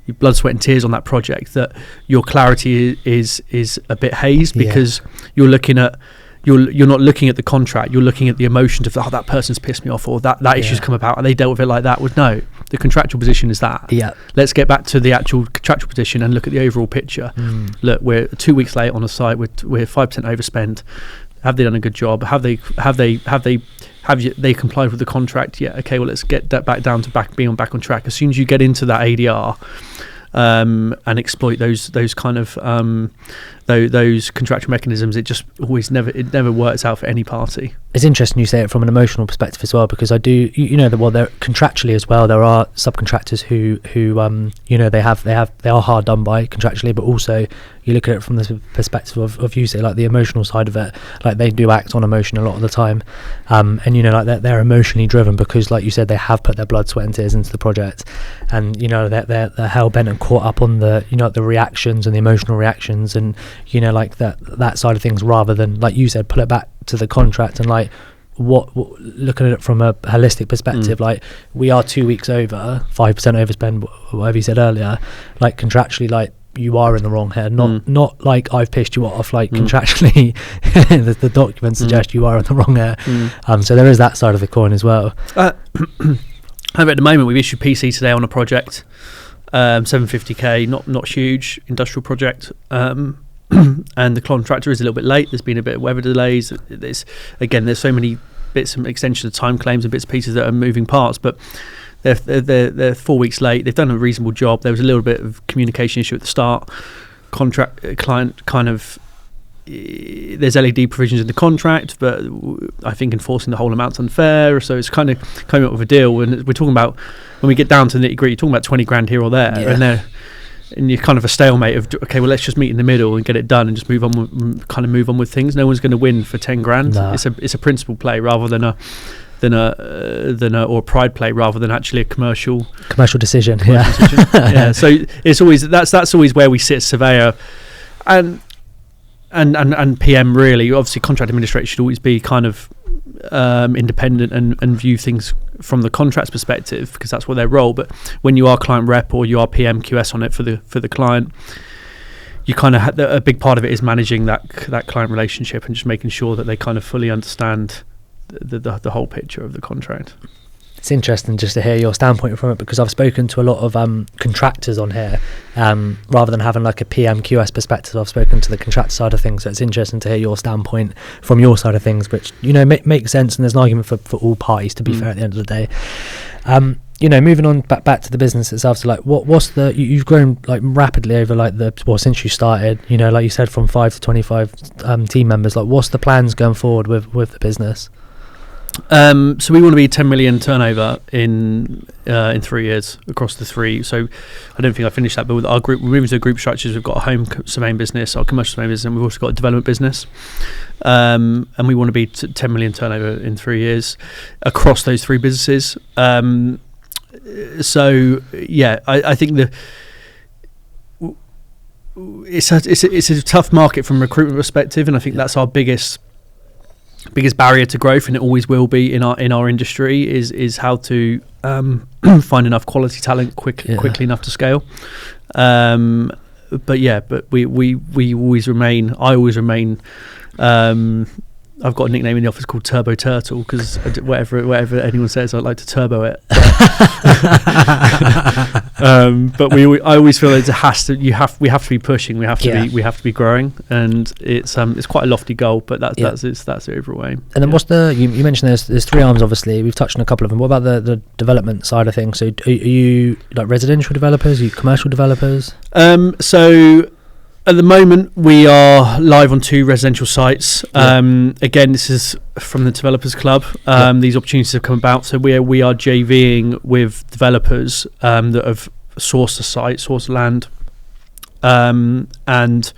your blood, sweat, and tears on that project, that your clarity is a bit hazed, because you're looking at you're not looking at the contract. You're looking at the emotion of that person's pissed me off, or that issue's come about, and they dealt with it like that. No, the contractual position is that. Let's get back to the actual contractual position and look at the overall picture. Look, we're 2 weeks late on a site. We're 5% overspend. Have they done a good job? Have they complied with the contract? Yeah. Okay. Well, let's get that back down to being back on track. As soon as you get into that ADR and exploit those kind of those contractual mechanisms, it never works out for any party. It's interesting you say it from an emotional perspective as well, because I do, they're contractually as well. There are subcontractors who they are hard done by contractually, but also you look at it from the perspective of you say like the emotional side of it, like they do act on emotion a lot of the time, and like they're emotionally driven because, like you said, they have put their blood, sweat, and tears into the project, and they're hell bent and caught up on the the reactions and the emotional reactions, and like that side of things, rather than, like you said, pull it back to the contract and like what looking at it from a holistic perspective. Like, we are 2 weeks over, 5% overspend, whatever you said earlier, like contractually, like you are in the wrong here, not like I've pissed you off, like contractually the documents suggest you are in the wrong here. So there is that side of the coin as well. At the moment, we've issued PC today on a project, 750k, not huge industrial project, and the contractor is a little bit late. There's been a bit of weather delays. There's so many bits and extensions of time claims and bits and pieces that are moving parts, but they're 4 weeks late. They've done a reasonable job. There was a little bit of communication issue at the start. Client kind of there's LED provisions in the contract, but I think enforcing the whole amount's unfair. So it's kind of coming up with a deal, and we're talking about, when we get down to the nitty gritty, you're talking about 20 grand here or there, and you're kind of a stalemate of, okay, well, let's just meet in the middle and get it done and just move on with things. No one's going to win for 10 grand. No. It's a principal play rather than or a pride play rather than actually a commercial decision. decision. Yeah. So it's always that's always where we sit as surveyor and PM. Really, obviously, contract administrator should always be kind of independent and view things from the contract's perspective, because that's what their role. But when you are client rep or you are PM QS on it for the client, you kind of a big part of it is managing that client relationship and just making sure that they kind of fully understand the whole picture of the contract. It's interesting just to hear your standpoint from it, because I've spoken to a lot of contractors on here. Rather than having like a PM QS perspective, I've spoken to the contractor side of things. So it's interesting to hear your standpoint from your side of things, which makes sense, and there's an argument for all parties, to be fair, at the end of the day. Moving on back to the business itself. So like, what's you've grown like rapidly over like since you started. Like you said, from 5 to 25 team members. Like, what's the plans going forward with the business? So we want to be 10 million turnover in 3 years across the three. So I don't think I finished that, but with our group, we're moving to group structures. We've got a home surveying business, our commercial surveying business, and we've also got a development business. And we want to be 10 million turnover in 3 years across those three businesses. So yeah, I think it's a tough market from a recruitment perspective, and I think that's our biggest barrier to growth, and it always will be in our industry, is how to find enough quality talent quickly enough to scale. But we always remain. I always remain. I've got a nickname in the office called Turbo Turtle, because whatever anyone says, I like to turbo it. But I always feel that we have to be pushing, we have to be growing, and it's quite a lofty goal, but that's the overall aim. And then what's you mentioned there's three arms, obviously we've touched on a couple of them. What about the development side of things? So are you like residential developers? Are you commercial developers? So at the moment, we are live on 2 residential sites. Again, this is from the Developers Club. These opportunities have come about. So we are JVing with developers that have sourced a site, sourced land, and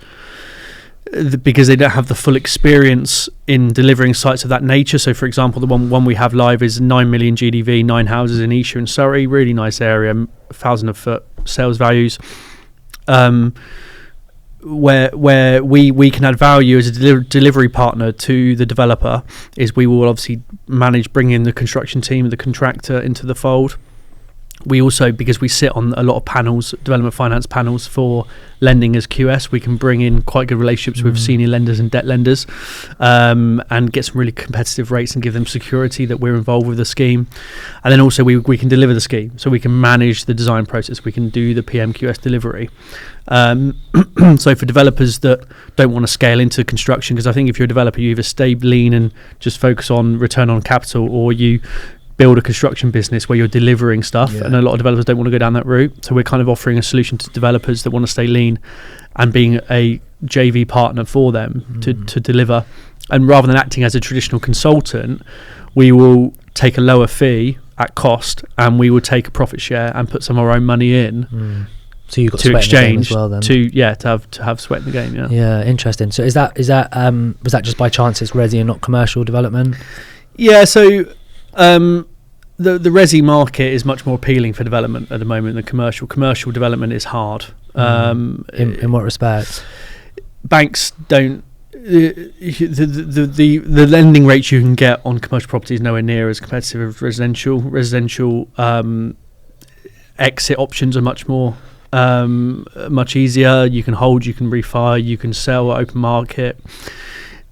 because they don't have the full experience in delivering sites of that nature. So, for example, the one we have live is 9 million GDV, 9 houses in Esher and Surrey. Really nice area, 1,000 a foot sales values. Where we can add value as a delivery partner to the developer is we will obviously manage bringing the construction team and the contractor into the fold. We also, because we sit on a lot of panels, development finance panels for lending as QS, we can bring in quite good relationships with senior lenders and debt lenders, and get some really competitive rates and give them security that we're involved with the scheme. And then also we can deliver the scheme, so we can manage the design process, we can do the PMQS delivery. So for developers that don't want to scale into construction, because I think if you're a developer, you either stay lean and just focus on return on capital, or you build a construction business where you're delivering stuff, and a lot of developers don't want to go down that route. So we're kind of offering a solution to developers that want to stay lean and being a JV partner for them to deliver. And rather than acting as a traditional consultant, we will take a lower fee at cost, and we will take a profit share and put some of our own money in. So you got to exchange as well, then. to have sweat in the game. Yeah, interesting. So is that was that just by chance it's resi and not commercial development? Yeah, so the resi market is much more appealing for development at the moment than commercial. Commercial development is hard. In what respect? Banks don't. The lending rates you can get on commercial property is nowhere near as competitive as residential. Residential exit options are much more much easier. You can hold, you can refi, you can sell at open market.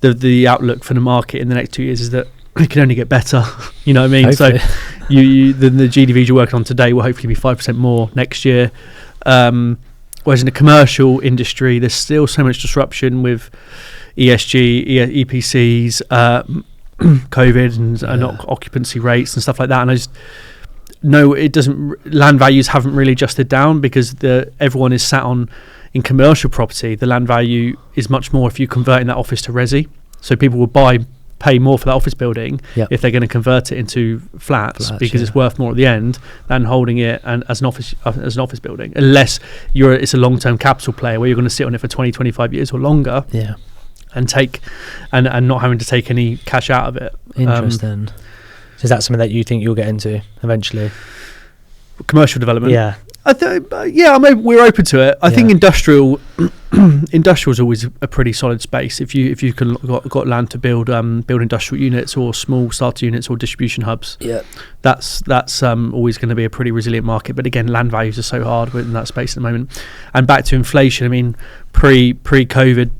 The outlook for the market in the next 2 years is that it can only get better. You know what I mean? Hopefully. So the GDVs you're working on today will hopefully be 5% more next year. Whereas in the commercial industry, there's still so much disruption with ESG, EPCs, COVID and occupancy rates and stuff like that. And I just it doesn't. Land values haven't really adjusted down because everyone is sat on in commercial property, the land value is much more if you're converting that office to resi. So people will pay more for that office building if they're going to convert it into flats because it's worth more at the end than holding it and as an office building, unless it's a long-term capital player where you're going to sit on it for 20, 25 years or longer. And take and not having to take any cash out of it. Interesting. So is that something that you think you'll get into eventually? Commercial development? Yeah. We're open to it. I think industrial is always a pretty solid space. If you got land to build industrial units or small starter units or distribution hubs, that's always going to be a pretty resilient market. But again, land values are so hard within that space at the moment. And back to inflation, I mean, pre-COVID,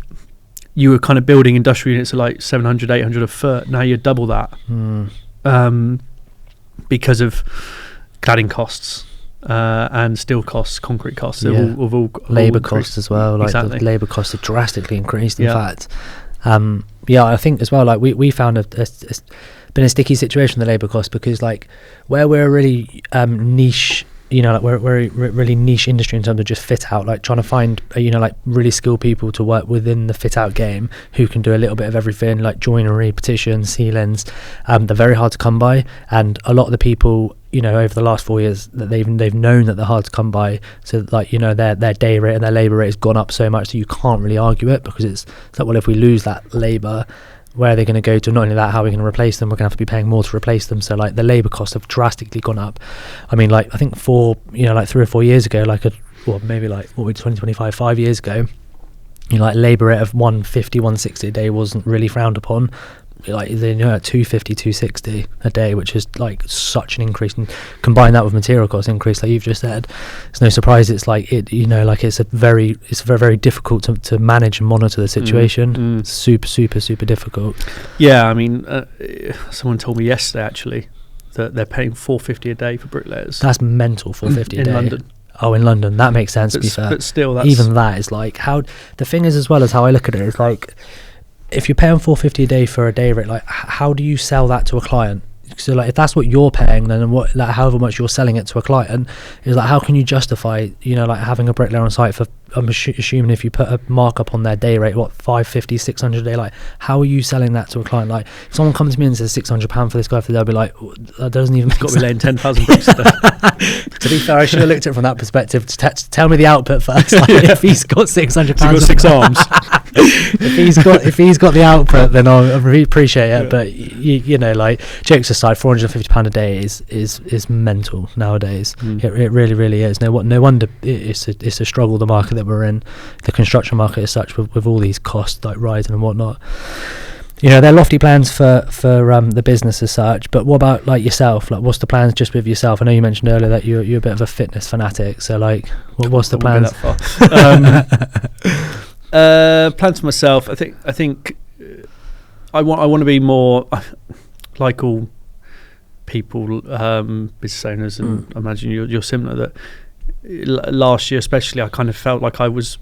you were kind of building industrial units at like 700, 800 a foot. Now you're double that because of cladding costs and steel costs, concrete costs. All labour costs as well. Like the labour costs have drastically increased. In fact, I think as well. Like we found it's been a sticky situation, the labour cost, because like where we're a really niche. Like we're a really niche industry in terms of just fit out, like trying to find like really skilled people to work within the fit out game who can do a little bit of everything, like joinery, partition, ceilings. They're very hard to come by, and a lot of the people over the last 4 years that they've known that they're hard to come by, so like their day rate and their labour rate has gone up so much that you can't really argue it, because it's like, well, if we lose that labour, where are they going to go to? Not only that, how are we going to replace them? We're going to have to be paying more to replace them. So like the labour costs have drastically gone up. I mean, like I think 3 or 4 years ago, maybe like 2025, 5 years ago, like labour rate of 150, 160 a day wasn't really frowned upon. Like at 250, 260 a day, which is like such an increase, and combine that with material cost increase like you've just said, it's no surprise it's like it's very very difficult to manage and monitor the situation. Super difficult. I mean someone told me yesterday actually that they're paying $450 a day for bricklayers. That's mental. $450 a day in London. Oh, in London, that makes sense, to be fair, but still that's even that is like how the thing is, as well as how I look at it, is like if you're paying $450 a day for a day rate, like how do you sell that to a client? So like if that's what you're paying, then however much you're selling it to a client is like, how can you justify like having a bricklayer on site for, I'm assuming if you put a markup on their day rate, what, 550, 600 a day, like how are you selling that to a client? Like if someone comes to me and says £600 for this guy, they'll be like, that doesn't even make sense. Got to be laying 10,000 bricks a day. To be fair, I should have looked at it from that perspective. Tell me the output first. Like, if he's got £600, so he's got 6 arms. if he's got the output, then I'll really appreciate it. But like jokes aside, £450 a day is mental nowadays. It really is. No wonder it's a struggle, the market that we're in, the construction market as such, with all these costs like rising and whatnot. There are lofty plans for the business as such, but what about like yourself? Like, what's the plans just with yourself? I know you mentioned earlier that you're a bit of a fitness fanatic, so like what's the plans? Plans for myself, I think I want to be more like all people, business owners, and I imagine you're similar. That last year especially, I kind of felt like I was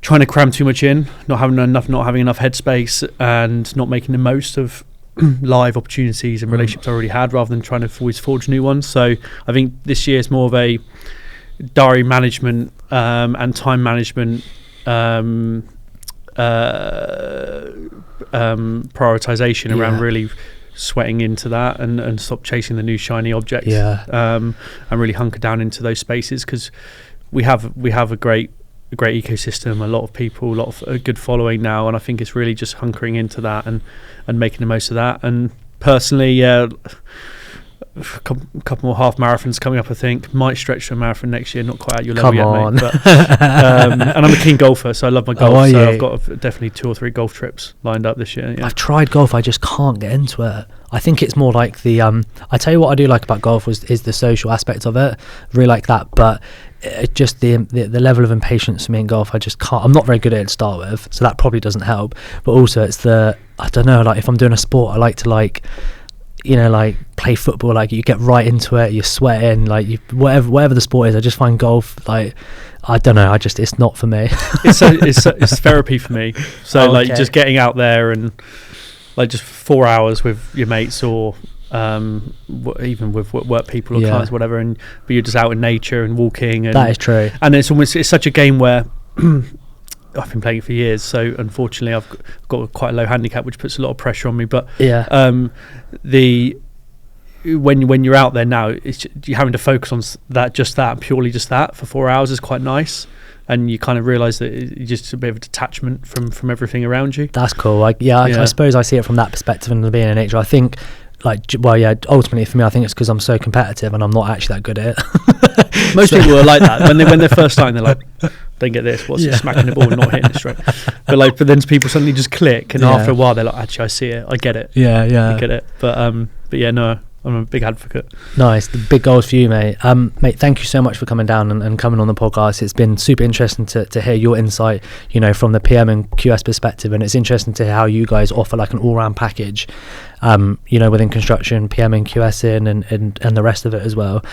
trying to cram too much in, not having enough headspace, and not making the most of live opportunities and relationships I already had, rather than trying to always forge new ones. So I think this year is more of a diary management and time management prioritization around really sweating into that and stop chasing the new shiny objects. And really hunker down into those spaces, because we have a great ecosystem, a lot of people, a good following now, and I think it's really just hunkering into that and making the most of that. And personally, a couple more half marathons coming up, I think. Might stretch to a marathon next year, not quite at your level yet, mate, but, and I'm a keen golfer, so I love my golf. I've got definitely 2 or 3 golf trips lined up this year. I've tried golf, I just can't get into it. I think it's more like the I tell you what I do like about golf is the social aspect of it. Really like that, but it just the level of impatience for me in golf, I just can't. I'm not very good at it to start with, so that probably doesn't help. But also it's I don't know, like if I'm doing a sport, I like to like play football, like you get right into it, you're sweating, like whatever the sport is. I just find golf, like, I don't know, it's not for me. It's therapy for me. So just getting out there and like just 4 hours with your mates, or even with work people or Yeah. clients, whatever. But you're just out in nature and walking. And That is true. And it's such a game where I've been playing it for years. So unfortunately, I've got quite a low handicap, which puts a lot of pressure on me. But when you're out there now, you're having to focus on purely just that for 4 hours is quite nice. And you kind of realise that it's just a bit of a detachment from everything around you. That's cool. I suppose I see it from that perspective and being in nature. I think, ultimately for me, I think it's because I'm so competitive and I'm not actually that good at it. Most people are like that. When they're first starting, they're like, don't get this, what's it, smacking the ball and not hitting it straight. But then people suddenly just click, and after a while they're like, actually I see it, I get it. I get it. But yeah, no, I'm a big advocate. Nice. The big goals for you, mate. Mate, thank you so much for coming down and coming on the podcast. It's been super interesting to hear your insight, from the PM and QS perspective, and it's interesting to hear how you guys offer like an all-round package, within construction, PM and QS and the rest of it as well.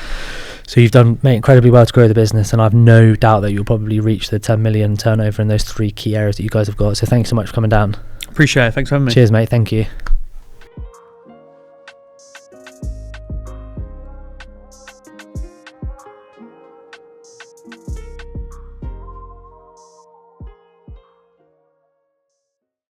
So you've done, mate, incredibly well to grow the business, and I've no doubt that you'll probably reach the 10 million turnover in those 3 key areas that you guys have got. So thanks so much for coming down. Appreciate it. Thanks for having me. Cheers, mate. Thank you.